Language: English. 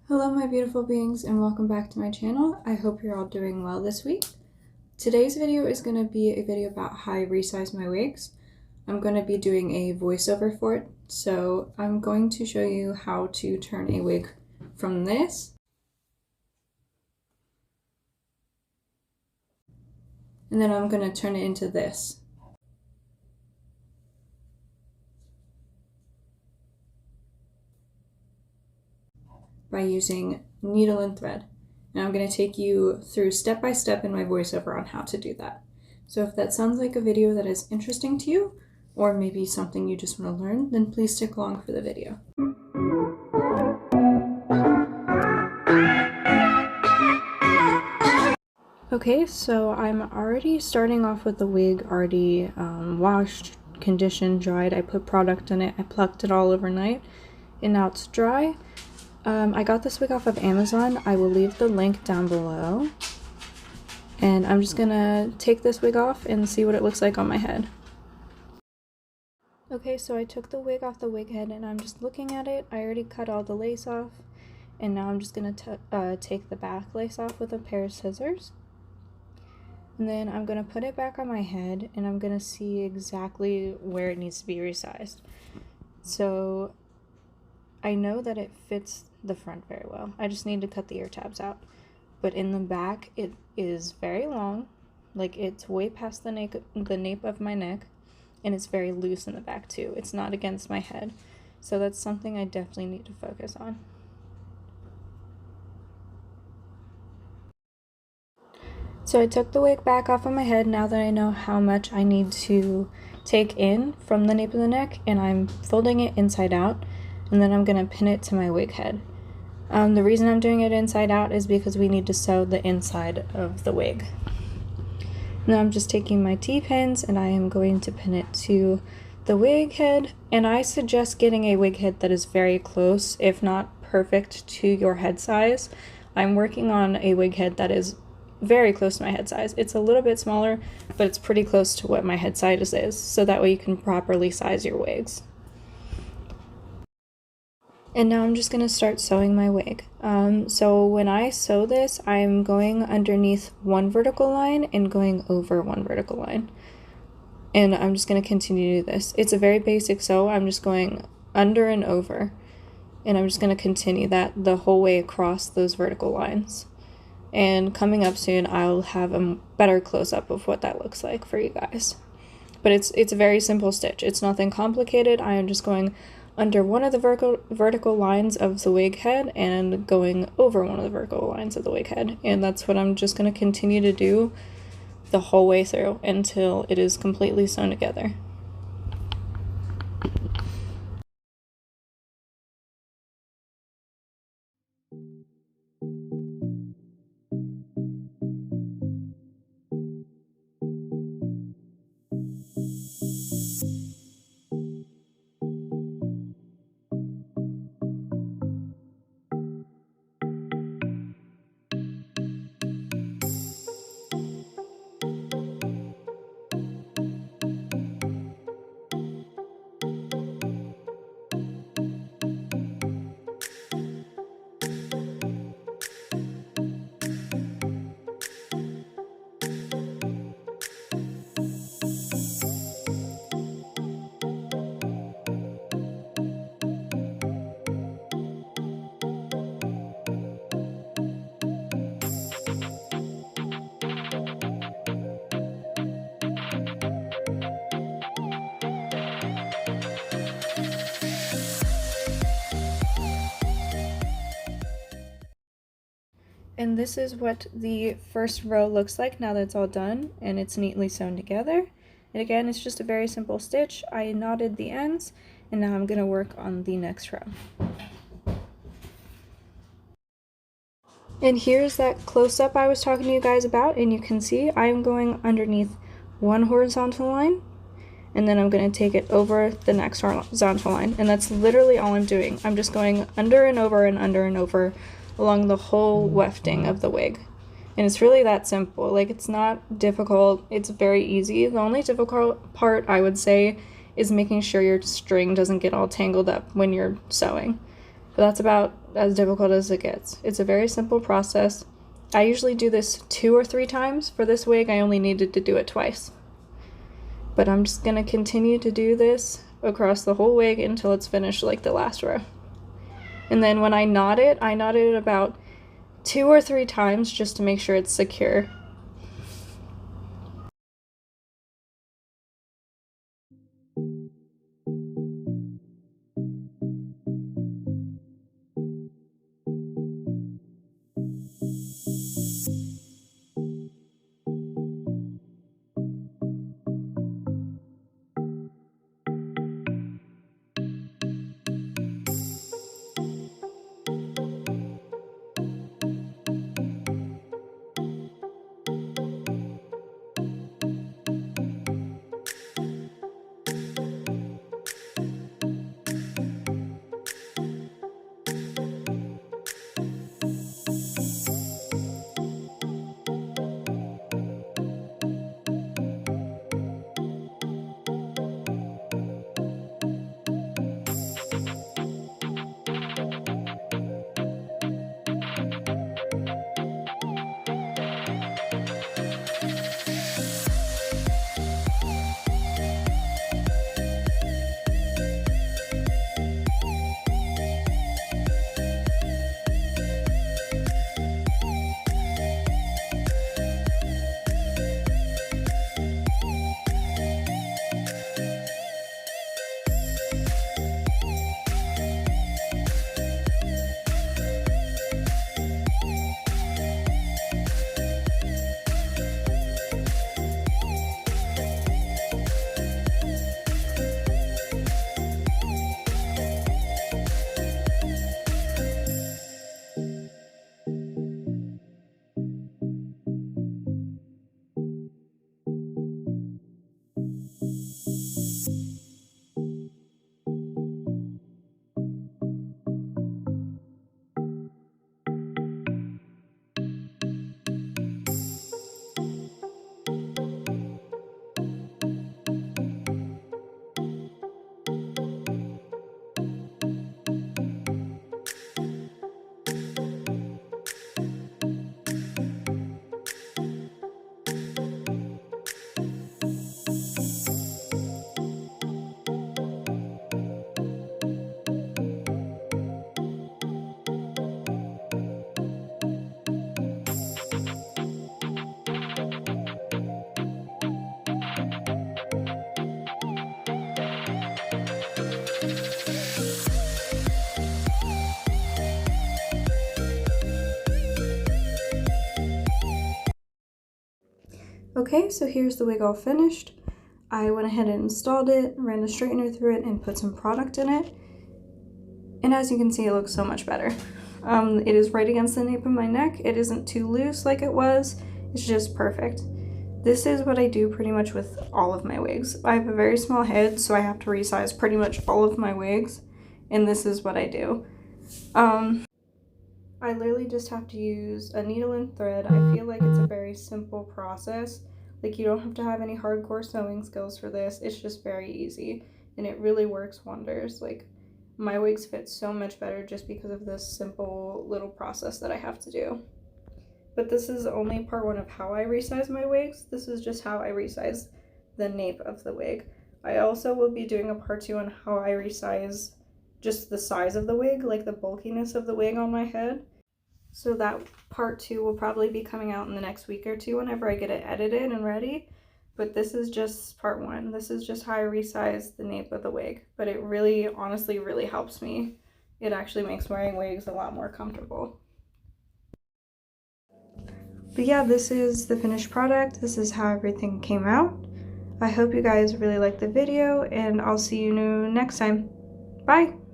Hello my beautiful beings and welcome back to my channel. I hope you're all doing well this week. Today's video is going to be a video about how I resize my wigs. I'm going to be doing a voiceover for it, so I'm going to show you how to turn a wig from this and then I'm going to turn it into this. By using needle and thread. And I'm going to take you through step by step in my voiceover on how to do that. So if that sounds like a video that is interesting to you, or maybe something you just want to learn, then please stick along for the video. Okay, so I'm already starting off with the wig already washed, conditioned, dried. I put product in it, I plucked it all overnight, and now it's dry. I got this wig off of Amazon. I will leave the link down below. And I'm just gonna take this wig off and see what it looks like on my head. Okay, so I took the wig off the wig head and I'm just looking at it. I already cut all the lace off. And now I'm just gonna take the back lace off with a pair of scissors. And then I'm gonna put it back on my head and I'm gonna see exactly where it needs to be resized. So I know that it fits the front very well. I just need to cut the ear tabs out. But in the back, it is very long. Like, it's way past the nape of my neck. And it's very loose in the back too. It's not against my head. So that's something I definitely need to focus on. So I took the wig back off of my head now that I know how much I need to take in from the nape of the neck, and I'm folding it inside out. And then I'm going to pin it to my wig head. The reason I'm doing it inside out is because we need to sew the inside of the wig. Now I'm just taking my T-pins and I am going to pin it to the wig head. And I suggest getting a wig head that is very close, if not perfect, to your head size. I'm working on a wig head that is very close to my head size. It's a little bit smaller, but it's pretty close to what my head size is, so that way you can properly size your wigs. And now I'm just going to start sewing my wig. So when I sew this, I'm going underneath one vertical line and going over one vertical line. And I'm just going to continue to do this. It's a very basic sew. I'm just going under and over. And I'm just going to continue that the whole way across those vertical lines. And coming up soon, I'll have a better close-up of what that looks like for you guys. But it's a very simple stitch. It's nothing complicated. I am just going under one of the vertical lines of the wig head and going over one of the vertical lines of the wig head. And that's what I'm just going to continue to do the whole way through until it is completely sewn together. And this is what the first row looks like now that it's all done and it's neatly sewn together. And again, it's just a very simple stitch. I knotted the ends and now I'm going to work on the next row. And here's that close-up I was talking to you guys about, and you can see I'm going underneath one horizontal line and then I'm going to take it over the next horizontal line, and that's literally all I'm doing. I'm just going under and over and under and over along the whole wefting of the wig. And it's really that simple. Like, it's not difficult, it's very easy. The only difficult part, I would say, is making sure your string doesn't get all tangled up when you're sewing. But that's about as difficult as it gets. It's a very simple process. I usually do this 2 or 3 times. For this wig, I only needed to do it twice. But I'm just gonna continue to do this across the whole wig until it's finished, like the last row. And then when I knot it about 2 or 3 times just to make sure it's secure. Okay, so here's the wig all finished. I went ahead and installed it, ran the straightener through it, and put some product in it. And as you can see, it looks so much better. It is right against the nape of my neck. It isn't too loose like it was. It's just perfect. This is what I do pretty much with all of my wigs. I have a very small head, so I have to resize pretty much all of my wigs. And this is what I do. I literally just have to use a needle and thread. I feel like it's a very simple process. Like, you don't have to have any hardcore sewing skills for this. It's just very easy, and it really works wonders. Like, my wigs fit so much better just because of this simple little process that I have to do. But this is only part 1 of how I resize my wigs. This is just how I resize the nape of the wig. I also will be doing a part 2 on how I resize just the size of the wig, like the bulkiness of the wig on my head. So that part 2 will probably be coming out in the next week or 2 whenever I get it edited and ready. But this is just part 1. This is just how I resize the nape of the wig. But it really, honestly, really helps me. It actually makes wearing wigs a lot more comfortable. But yeah, this is the finished product. This is how everything came out. I hope you guys really liked the video, and I'll see you next time. Bye!